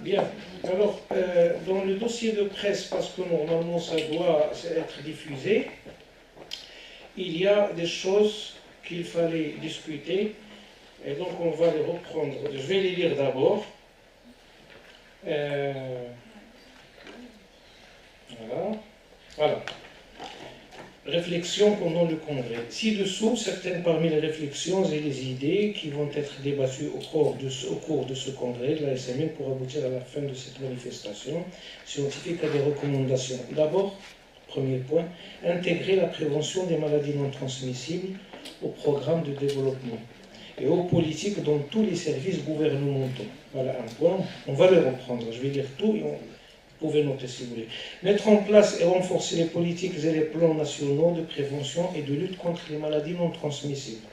Bien. Alors, dans le dossier de presse, parce que normalement ça doit être diffusé, il y a des choses qu'il fallait discuter, et donc on va les reprendre. Je vais les lire d'abord. Voilà. Réflexion pendant le congrès. Ci-dessous, certaines parmi les réflexions et les idées qui vont être débattues au cours de ce congrès de la SMN pour aboutir à la fin de cette manifestation scientifique à des recommandations. D'abord, premier point, intégrer la prévention des maladies non transmissibles au programme de développement et aux politiques dans tous les services gouvernementaux. Voilà un point. On va le reprendre. Je vais lire tout et vous pouvez noter si vous voulez. Mettre en place et renforcer les politiques et les plans nationaux de prévention et de lutte contre les maladies non transmissibles.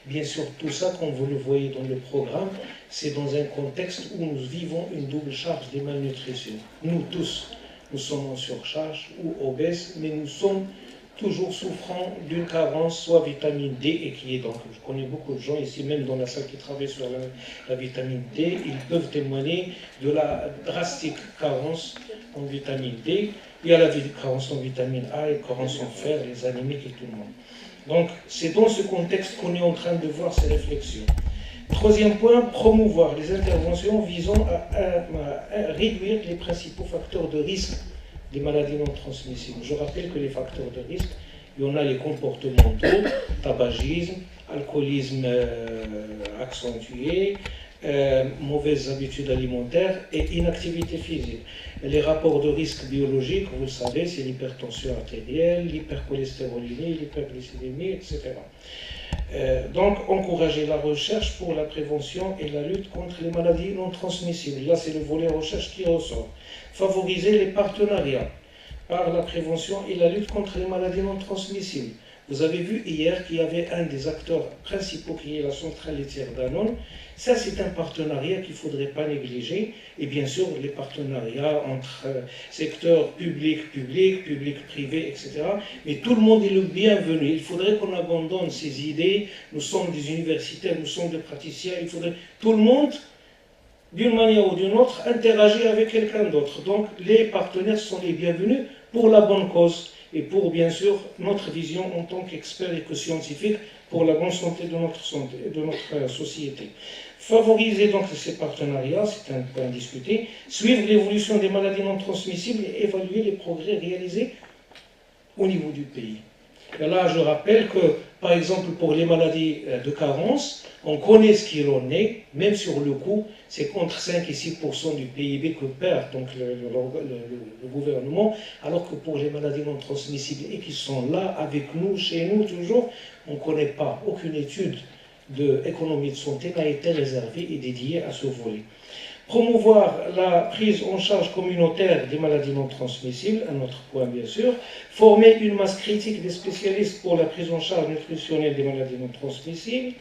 Bien sûr, tout ça, comme vous le voyez dans le programme, c'est dans un contexte où nous vivons une double charge des malnutrition. Nous tous, nous sommes en surcharge ou obèses, mais nous sommes toujours souffrant d'une carence, soit vitamine D, et qui est donc, je connais beaucoup de gens ici, même dans la salle qui travaillent sur la vitamine D, ils peuvent témoigner de la drastique carence en vitamine D. Il y a la carence en vitamine A et carence en fer, les anémiques et tout le monde. Donc, c'est dans ce contexte qu'on est en train de voir ces réflexions. Troisième point, promouvoir les interventions visant à réduire les principaux facteurs de risque des maladies non transmissibles. Je rappelle que les facteurs de risque, il y en a les comportementaux, tabagisme, alcoolisme accentué, mauvaises habitudes alimentaires et inactivité physique. Les rapports de risque biologiques, vous le savez, c'est l'hypertension artérielle, l'hypercholestérolémie, l'hyperglycémie, etc. Donc, encourager la recherche pour la prévention et la lutte contre les maladies non transmissibles. Là, c'est le volet recherche qui ressort. Favoriser les partenariats par la prévention et la lutte contre les maladies non transmissibles. Vous avez vu hier qu'il y avait un des acteurs principaux qui est la centrale laitière Danone. Ça, c'est un partenariat qu'il ne faudrait pas négliger. Et bien sûr, les partenariats entre secteurs public-privé, etc. Mais tout le monde est le bienvenu. Il faudrait qu'on abandonne ces idées. Nous sommes des universitaires, nous sommes des praticiens. Il faudrait tout le monde, d'une manière ou d'une autre, interagir avec quelqu'un d'autre. Donc, les partenaires sont les bienvenus pour la bonne cause et pour, bien sûr, notre vision en tant qu'experts et que scientifiques pour la bonne santé de notre société. Favoriser donc ces partenariats, c'est un point discuté. Suivre l'évolution des maladies non transmissibles et évaluer les progrès réalisés au niveau du pays. Et là, je rappelle que, par exemple, pour les maladies de carence, on connaît ce qu'il en est, même sur le coût, c'est contre 5 et 6% du PIB que perd donc le gouvernement, alors que pour les maladies non transmissibles et qui sont là, avec nous, chez nous, toujours, on ne connaît pas. Aucune étude d'économie de santé n'a été réservée et dédiée à ce volet. Promouvoir la prise en charge communautaire des maladies non transmissibles, un autre point bien sûr. Former une masse critique des spécialistes pour la prise en charge nutritionnelle des maladies non transmissibles.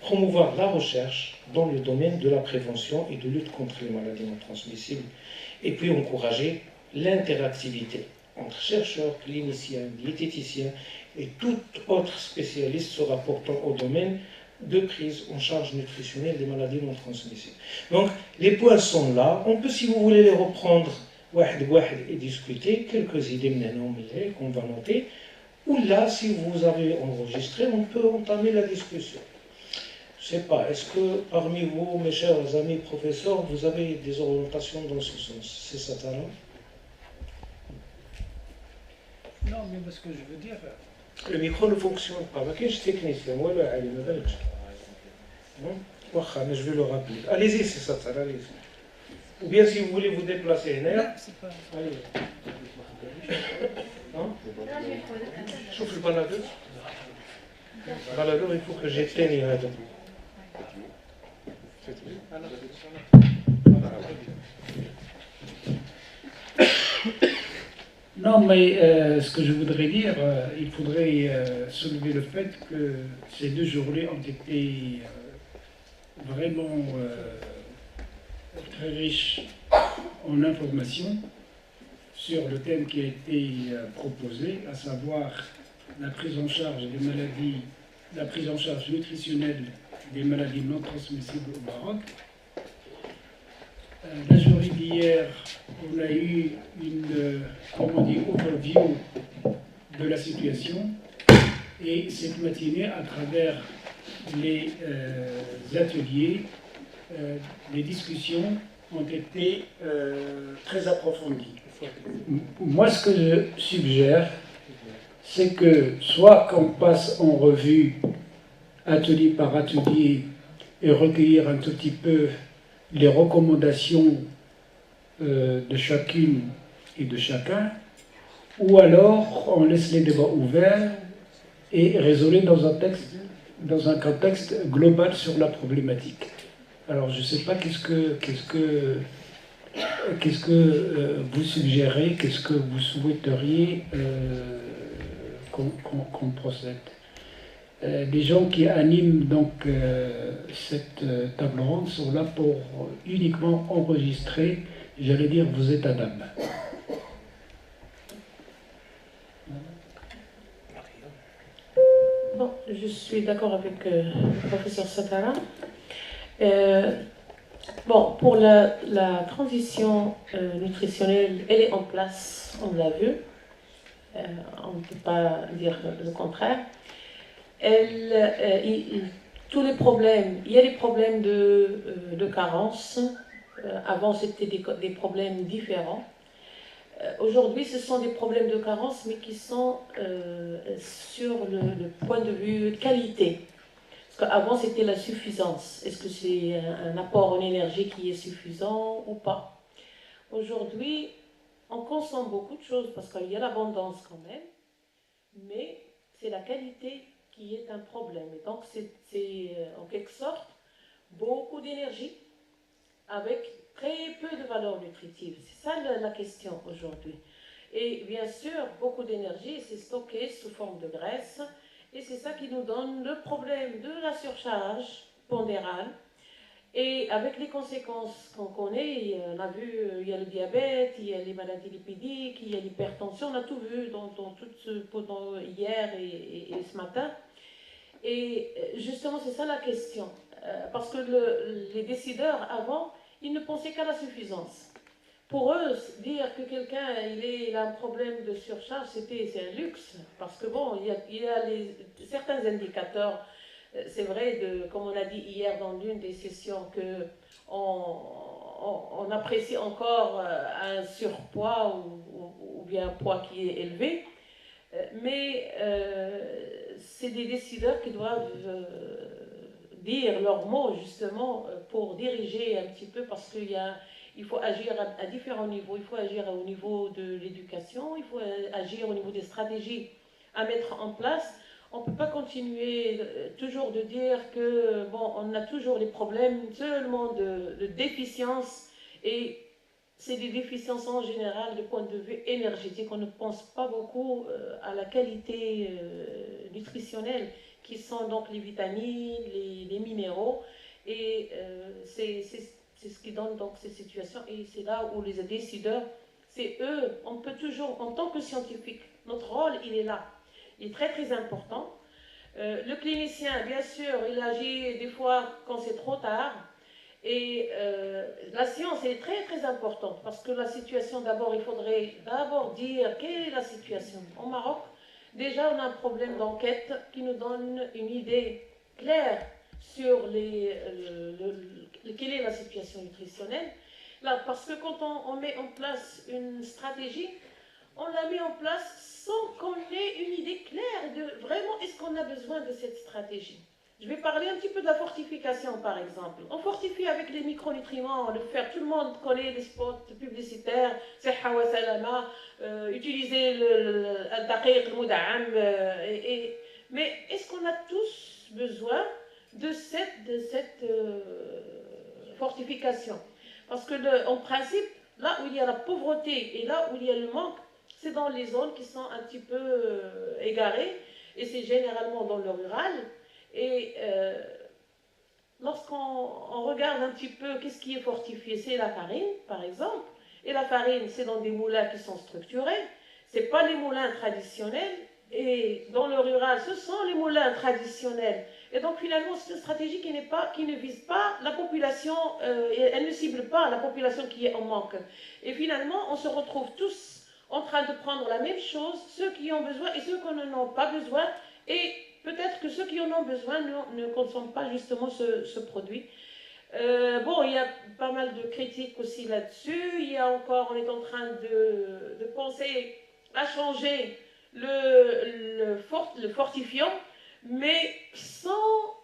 Promouvoir la recherche dans le domaine de la prévention et de lutte contre les maladies non transmissibles. Et puis encourager l'interactivité entre chercheurs, cliniciens, diététiciens et tout autre spécialiste se rapportant au domaine de prise en charge nutritionnelle des maladies non transmissibles. Donc, les points sont là. On peut, si vous voulez, les reprendre et discuter. Quelques idées qu'on va noter. Ou là, si vous avez enregistré, on peut entamer la discussion. Je ne sais pas, est-ce que parmi vous, mes chers amis professeurs, vous avez des orientations dans ce sens? C'est ça, non? Non, mais ce que je veux dire... Le micro ne fonctionne pas. Mais je technicien, moi, mais je vais le rappeler. Allez-y, c'est ça, allez-y. Ou bien si vous voulez vous déplacer, non, c'est pas... allez. Hein? Chauffe le baladeur. Le baladeur, il faut que j'éteigne. Non, mais ce que je voudrais dire, il faudrait soulever le fait que ces 2 journées ont été vraiment très riches en informations sur le thème qui a été proposé, à savoir la prise en charge des maladies, la prise en charge nutritionnelle des maladies non transmissibles au Maroc. La journée d'hier, on a eu une, comment dire, overview de la situation. Et cette matinée, à travers les ateliers, les discussions ont été très approfondies. Moi, ce que je suggère, c'est que soit qu'on passe en revue atelier par atelier et recueillir un tout petit peu les recommandations de chacune et de chacun, ou alors on laisse les débats ouverts et raisonner dans un contexte global sur la problématique. Alors je ne sais pas qu'est-ce que vous suggérez, qu'est-ce que vous souhaiteriez qu'on procède. Les gens qui animent donc cette table ronde sont là pour uniquement enregistrer, j'allais dire, vos états d'âme. Bon, je suis d'accord avec le professeur Satara. Bon, pour la transition nutritionnelle, elle est en place, on l'a vu. On ne peut pas dire le contraire. Tous les problèmes, il y a des problèmes de carence. Avant, c'était des problèmes différents. Aujourd'hui, ce sont des problèmes de carence, mais qui sont sur le point de vue qualité. Parce qu'avant, c'était la suffisance. Est-ce que c'est un apport en énergie qui est suffisant ou pas? Aujourd'hui, on consomme beaucoup de choses parce qu'il y a l'abondance quand même, mais c'est la qualité qui est un problème. Et donc, c'est en quelque sorte beaucoup d'énergie avec très peu de valeur nutritive. C'est ça la question aujourd'hui. Et bien sûr, beaucoup d'énergie, c'est stocké sous forme de graisse. Et c'est ça qui nous donne le problème de la surcharge pondérale. Et avec les conséquences qu'on connaît, on a vu, il y a le diabète, il y a les maladies lipidiques, il y a l'hypertension, on a tout vu pendant hier et ce matin. Et justement, c'est ça la question. Parce que les décideurs, avant, ils ne pensaient qu'à la suffisance. Pour eux, dire que quelqu'un il a un problème de surcharge, c'est un luxe. Parce que bon, il y a certains indicateurs, c'est vrai, comme on a dit hier dans l'une des sessions, qu'on apprécie encore un surpoids ou bien un poids qui est élevé. Mais c'est des décideurs qui doivent dire leurs mots justement pour diriger un petit peu, parce qu'il faut agir à différents niveaux. Il faut agir au niveau de l'éducation, il faut agir au niveau des stratégies à mettre en place. On ne peut pas continuer toujours de dire que bon, on a toujours les problèmes seulement de déficience, et c'est des déficiences en général du point de vue énergétique. On ne pense pas beaucoup à la qualité nutritionnelle, qui sont donc les vitamines, les minéraux, et c'est ce qui donne donc ces situations. Et c'est là où les décideurs, c'est eux, on peut toujours, en tant que scientifique, notre rôle, il est là, il est très très important. Le clinicien, bien sûr, il agit des fois quand c'est trop tard. Et la science est très très importante, parce que la situation, d'abord, il faudrait d'abord dire quelle est la situation. Au Maroc, déjà, on a un problème d'enquête qui nous donne une idée claire sur quelle est la situation nutritionnelle. Là, parce que quand on met en place une stratégie, on la met en place sans qu'on ait une idée claire de vraiment est-ce qu'on a besoin de cette stratégie. Je vais parler un petit peu de la fortification, par exemple. On fortifie avec les micronutriments, le fer. Tout le monde connaît les spots publicitaires, Sihha wa Salama, utiliser le daqiq, le muda'am. Mais est-ce qu'on a tous besoin de cette fortification? Parce que, en principe, là où il y a la pauvreté et là où il y a le manque, c'est dans les zones qui sont un petit peu égarées, et c'est généralement dans le rural. Et lorsqu'on regarde un petit peu qu'est-ce qui est fortifié, c'est la farine, par exemple. Et la farine, c'est dans des moulins qui sont structurés. Ce n'est pas les moulins traditionnels. Et dans le rural, ce sont les moulins traditionnels Et donc finalement, c'est une stratégie qui ne vise pas la population, elle ne cible pas la population qui est en manque. Et finalement, on se retrouve tous en train de prendre la même chose, ceux qui en ont besoin et ceux qui n'en ont pas besoin. Et peut-être que ceux qui en ont besoin ne consomment pas justement ce produit. Bon, il y a pas mal de critiques aussi là-dessus. Il y a encore, on est en train de penser à changer le fortifiant, mais sans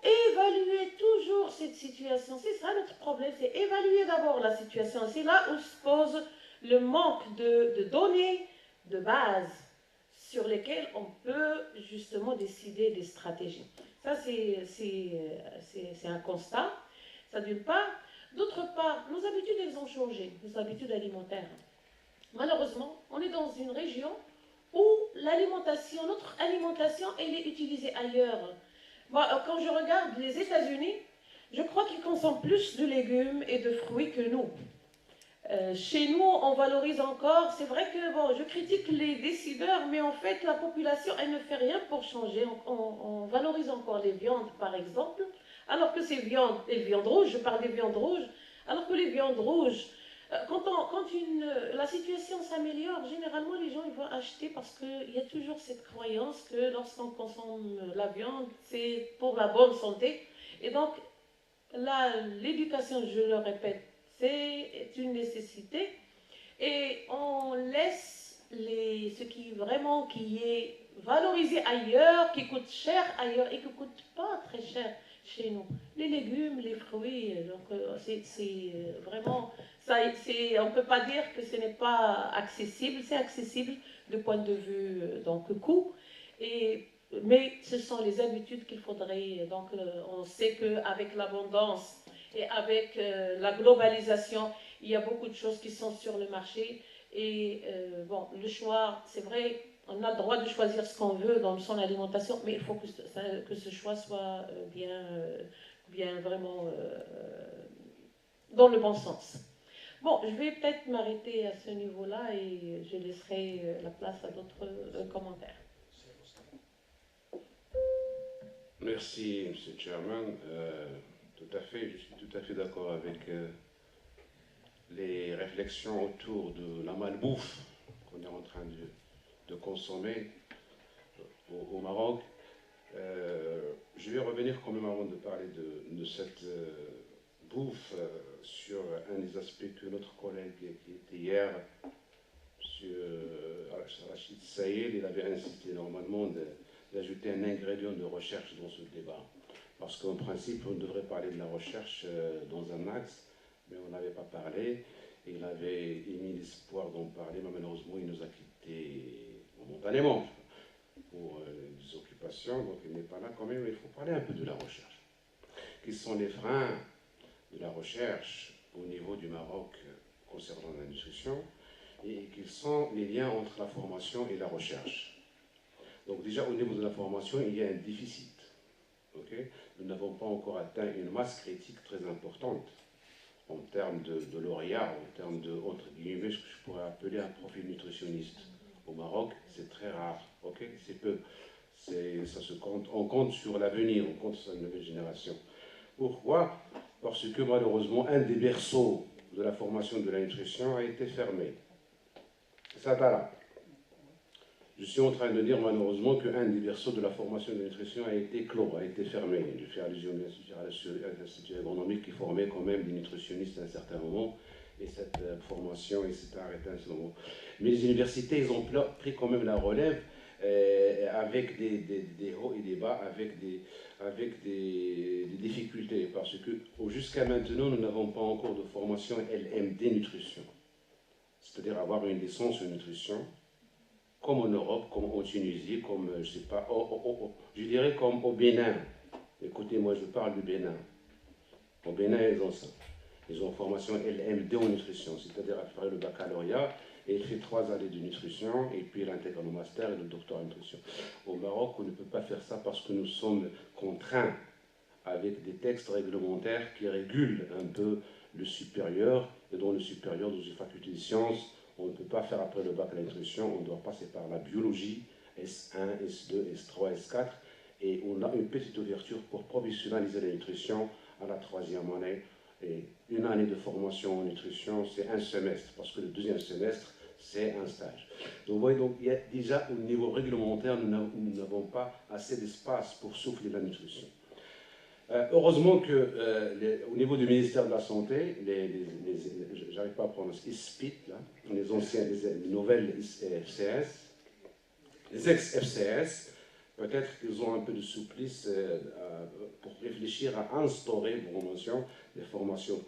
évaluer toujours cette situation. C'est ça notre problème, c'est évaluer d'abord la situation. C'est là où se pose le manque de données de base sur lesquelles on peut justement décider des stratégies. Ça, c'est un constat. Ça d'une part. D'autre part, nos habitudes, elles ont changé, nos habitudes alimentaires. Malheureusement, on est dans une région où l'alimentation, notre alimentation, elle est utilisée ailleurs. Moi, quand je regarde les États-Unis, je crois qu'ils consomment plus de légumes et de fruits que nous. Chez nous, on valorise encore, c'est vrai que bon, je critique les décideurs, mais en fait, la population, elle ne fait rien pour changer. On valorise encore les viandes, par exemple, alors que ces viandes, les viandes rouges, je parle des viandes rouges, alors que les viandes rouges, quand la situation s'améliore, généralement, les gens ils vont acheter parce qu'il y a toujours cette croyance que lorsqu'on consomme la viande, c'est pour la bonne santé. Et donc, l'éducation, je le répète, c'est une nécessité et on laisse ce qui est valorisé ailleurs, qui coûte cher ailleurs et qui ne coûte pas très cher chez nous. Les légumes, les fruits, donc c'est vraiment, on ne peut pas dire que ce n'est pas accessible, c'est accessible du point de vue donc coût, mais ce sont les habitudes qu'il faudrait, donc on sait qu'avec l'abondance et avec la globalisation, il y a beaucoup de choses qui sont sur le marché. Et bon, le choix, c'est vrai, on a le droit de choisir ce qu'on veut dans son alimentation, mais il faut que ce choix soit bien vraiment dans le bon sens. Bon, je vais peut-être m'arrêter à ce niveau-là et je laisserai la place à d'autres commentaires. Merci, M. Chairman. Tout à fait, je suis tout à fait d'accord avec les réflexions autour de la malbouffe qu'on est en train de consommer au Maroc. Je vais revenir quand même avant de parler de cette bouffe sur un des aspects que notre collègue qui était hier, M. Rachid Saïd, il avait insisté normalement d'ajouter un ingrédient de recherche dans ce débat. Parce qu'en principe, on devrait parler de la recherche dans un axe, mais on n'avait pas parlé. Et il avait émis l'espoir d'en parler, mais malheureusement, il nous a quittés momentanément pour des occupations, donc il n'est pas là quand même. Il faut parler un peu de la recherche. Quels sont les freins de la recherche au niveau du Maroc concernant la nutrition et quels sont les liens entre la formation et la recherche? Donc déjà, au niveau de la formation, il y a un déficit. Okay? Nous n'avons pas encore atteint une masse critique très importante en termes de lauréats, en termes de, entre guillemets, ce que je pourrais appeler un profil nutritionniste. Au Maroc, c'est très rare, okay? C'est peu. Ça se compte, on compte sur l'avenir, on compte sur la nouvelle génération. Pourquoi? Parce que malheureusement, un des berceaux de la formation de la nutrition a été fermé. Ça là. Je suis en train de dire malheureusement qu'un des berceaux de la formation de la nutrition a été clos, a été fermé. Je fais allusion bien sûr à l'Institut agronomique qui formait quand même des nutritionnistes à un certain moment, et cette formation s'est arrêtée à un certain moment. Mais les universités, ils ont pris quand même la relève avec des hauts et des bas, avec des difficultés, parce que jusqu'à maintenant, nous n'avons pas encore de formation LMD nutrition, c'est-à-dire avoir une licence en nutrition, comme en Europe, comme en Tunisie, comme, je sais pas, je dirais comme au Bénin. Écoutez, moi je parle du Bénin. Au Bénin, ils ont ça. Ils ont formation LMD en nutrition, c'est-à-dire après le baccalauréat, et il fait 3 années de nutrition, et puis il intègre le master et le doctorat en nutrition. Au Maroc, on ne peut pas faire ça parce que nous sommes contraints avec des textes réglementaires qui régulent un peu le supérieur, et dans le supérieur, dans une faculté de sciences, on ne peut pas faire après le bac la nutrition, on doit passer par la biologie, S1, S2, S3, S4, Et on a une petite ouverture pour professionnaliser la nutrition à la 3e année. Et une année de formation en nutrition, c'est un semestre, parce que le 2e semestre, c'est un stage. Donc, vous voyez, donc, il y a déjà au niveau réglementaire, nous n'avons pas assez d'espace pour souffler la nutrition. Heureusement qu'au niveau du ministère de la Santé, j'arrive pas à prononcer, ISPIT, là, les nouvelles FCS, les ex-FCS, peut-être qu'ils ont un peu de souplesse pour réfléchir à instaurer, pour mention, des formations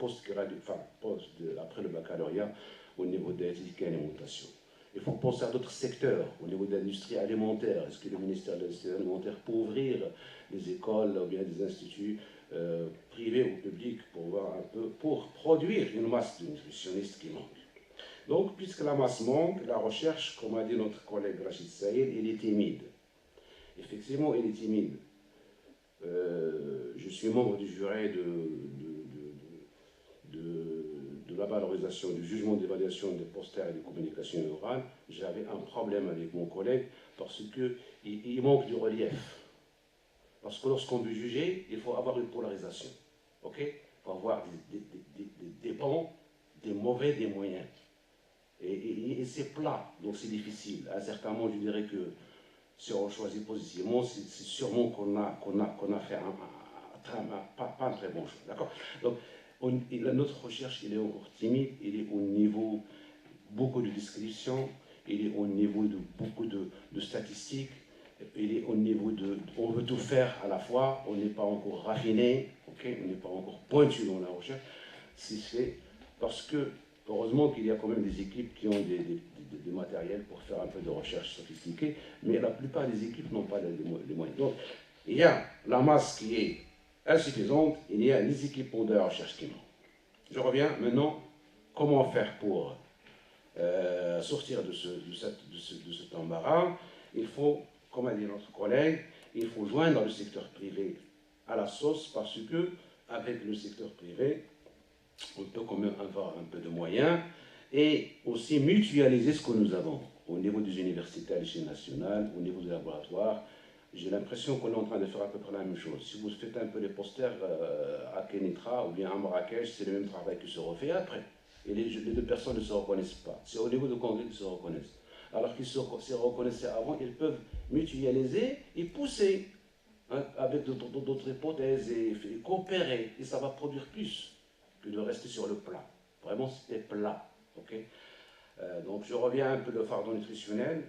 après le baccalauréat au niveau de l'éthique et alimentation. Il faut penser à d'autres secteurs, au niveau de l'industrie alimentaire. Est-ce que le ministère de l'Industrie alimentaire peut ouvrir des écoles ou bien des instituts privés ou publics pour voir un peu, pour produire une masse de nutritionnistes qui manque. Donc, puisque la masse manque, la recherche, comme a dit notre collègue Rachid Saïd, elle est timide. Effectivement, elle est timide. Je suis membre du jury de la valorisation, du jugement d'évaluation des posters et des communications orales. J'avais un problème avec mon collègue parce qu'il manque du relief. Parce que lorsqu'on veut juger, il faut avoir une polarisation. Ok? Il faut avoir des bons, des mauvais, des moyens. Et c'est plat, donc c'est difficile. À un certain moment, je dirais que si on choisit positivement, c'est sûrement qu'on a fait pas un très bon choix. D'accord? Donc, notre recherche, il est encore timide, il est au niveau beaucoup de descriptions, il est au niveau de beaucoup de statistiques, il est au niveau de... On veut tout faire à la fois, on n'est pas encore raffiné, okay? On n'est pas encore pointu dans la recherche. C'est fait parce que, heureusement qu'il y a quand même des équipes qui ont des matériels pour faire un peu de recherche sophistiquée, mais la plupart des équipes n'ont pas les moyens. Donc, il y a la masse qui est insuffisante, il y a les équipements de la recherche qui manquent. Je reviens maintenant, comment faire pour sortir de cet embarras? Il faut, comme a dit notre collègue, il faut joindre le secteur privé à la sauce parce que, avec le secteur privé, on peut quand même avoir un peu de moyens et aussi mutualiser ce que nous avons au niveau des universités à l'échelle nationale, au niveau des laboratoires. J'ai l'impression qu'on est en train de faire à peu près la même chose. Si vous faites un peu les posters à Kenitra ou bien à Marrakech, c'est le même travail qui se refait après. Et les deux personnes ne se reconnaissent pas. C'est au niveau de Congrès qu'ils se reconnaissent. Alors qu'ils se reconnaissaient avant, ils peuvent mutualiser et pousser hein, avec d'autres hypothèses et coopérer. Et ça va produire plus que de rester sur le plat. Vraiment, c'était plat. Okay? Donc, je reviens un peu le fardeau nutritionnel.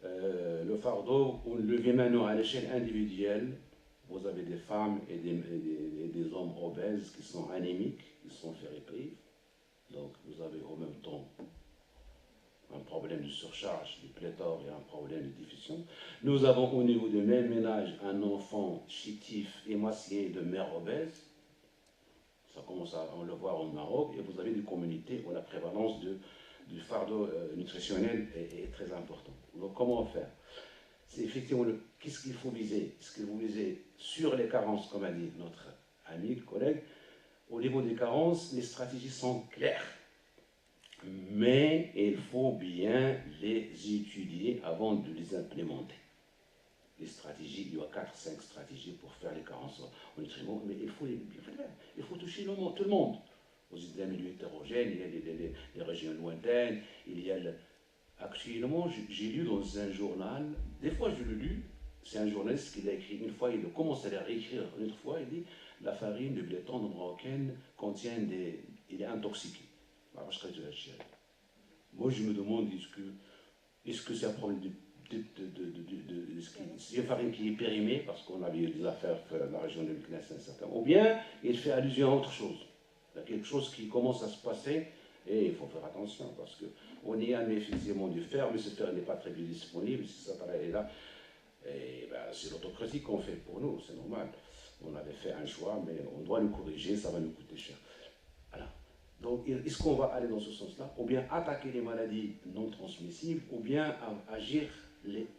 Le fardeau, on le vit maintenant à l'échelle individuelle. Vous avez des femmes et des hommes obèses qui sont anémiques, qui sont fériprives. Donc, vous avez en même temps un problème de surcharge, de pléthore et un problème de diffusion. Nous avons au niveau du même ménage un enfant chétif, émacié de mère obèse. Ça commence à on le voir au Maroc. Et vous avez des communautés où la prévalence du fardeau nutritionnel est très importante. Donc comment faire? C'est effectivement qu'est-ce qu'il faut viser? Est-ce que vous visez sur les carences, comme a dit notre ami, collègue? Au niveau des carences, les stratégies sont claires. Mais il faut bien les étudier avant de les implémenter. Les stratégies, il y a 4-5 stratégies pour faire les carences en nutriments, mais il faut toucher tout le monde. Vous êtes des milieux hétérogènes, il y a des régions lointaines, il y a actuellement, j'ai lu dans un journal, des fois je le lu, c'est un journaliste qui l'a écrit une fois, il commence à la réécrire une autre fois, il dit la farine de blé tendre marocaine contient il est intoxiqué. Moi je me demande, est-ce que c'est un problème c'est une farine qui est périmée, parce qu'on avait eu des affaires dans la région de Meknès, ou bien il fait allusion à autre chose. Il y a quelque chose qui commence à se passer, et il faut faire attention, parce qu'on y a effectivement du fer, mais ce fer n'est pas très bien disponible, si ça est là, et ben, c'est l'autocritique qu'on fait pour nous, c'est normal. On avait fait un choix, mais on doit le corriger, ça va nous coûter cher. Voilà. Donc, est-ce qu'on va aller dans ce sens-là, ou bien attaquer les maladies non transmissibles, ou bien agir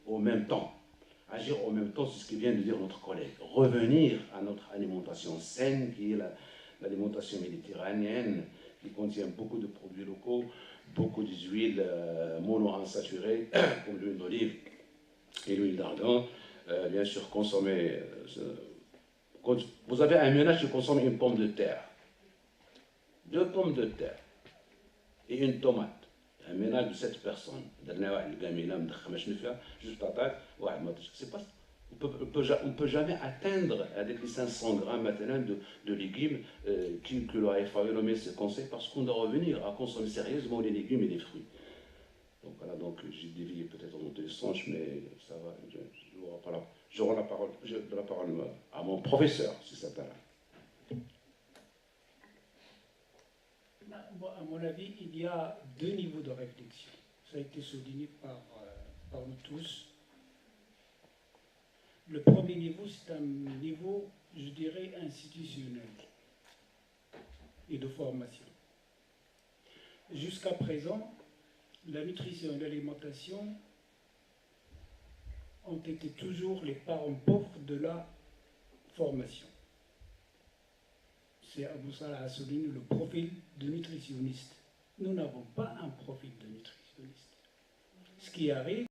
au même temps? Agir au même temps, c'est ce que vient de dire notre collègue. Revenir à notre alimentation saine, qui est l'alimentation méditerranéenne, qui contient beaucoup de produits locaux, beaucoup d'huiles monoinsaturées, comme l'huile d'olive et l'huile d'argan, bien sûr, consommer... quand vous avez un ménage qui consomme une pomme de terre, 2 pommes de terre et une tomate. Un ménage de 7 personnes. Juste attaque. C'est pas... On ne peut jamais atteindre avec les 500 grammes maintenant de légumes que l'AFAE nommé ce conseil parce qu'on doit revenir à consommer sérieusement les légumes et les fruits. Donc voilà, donc j'ai dévié peut-être dans deux sens, mais ça va, j'aurai la parole à mon professeur, si ça t'arrive. À mon avis, il y a 2 niveaux de réflexion. Ça a été souligné par nous tous. Le premier niveau, c'est un niveau, je dirais, institutionnel et de formation. Jusqu'à présent, la nutrition et l'alimentation ont été toujours les parents pauvres de la formation. C'est Abou Salah a souligné le profil de nutritionniste. Nous n'avons pas un profil de nutritionniste. Ce qui arrive,